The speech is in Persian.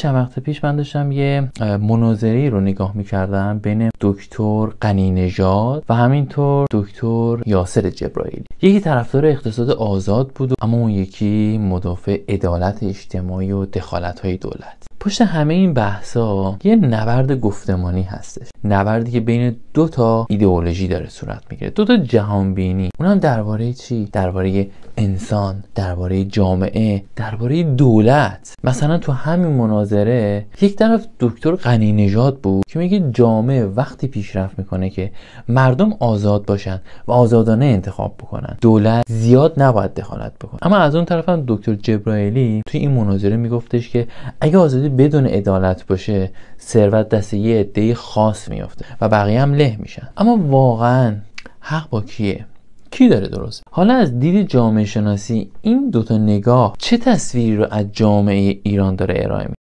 چند وقت پیش من داشتم یه مناظری رو نگاه میکردم بین دکتر غنی‌نژاد و همینطور دکتر یاسر جبرائیلی. یکی طرفدار اقتصاد آزاد بود اما اون یکی مدافع عدالت اجتماعی و دخالت‌های دولت. پشت همه این بحثا یه نبرد گفتمانی هستش، نبردی که بین دو تا ایدئولوژی داره صورت میگیره، دو تا جهانبینی. اونم درباره چی؟ درباره انسان، درباره جامعه، درباره دولت. مثلا تو همین مناظره یک طرف دکتر غنی‌نژاد بود که میگه جامعه وقتی پیشرفت میکنه که مردم آزاد باشن و آزادانه انتخاب بکنن، دولت زیاد نباید دخالت بکنه. اما از اون طرف هم دکتر جبرائیلی توی این مناظره میگفتش که اگه آزادی بدون عدالت باشه، ثروت دست یه عده خاص میفته و بقیه هم له میشن. اما واقعا حق با کیه؟ کی داره درست؟ حالا از دید جامعه شناسی این دوتا نگاه چه تصویری رو از جامعه ایران داره ارائه میده؟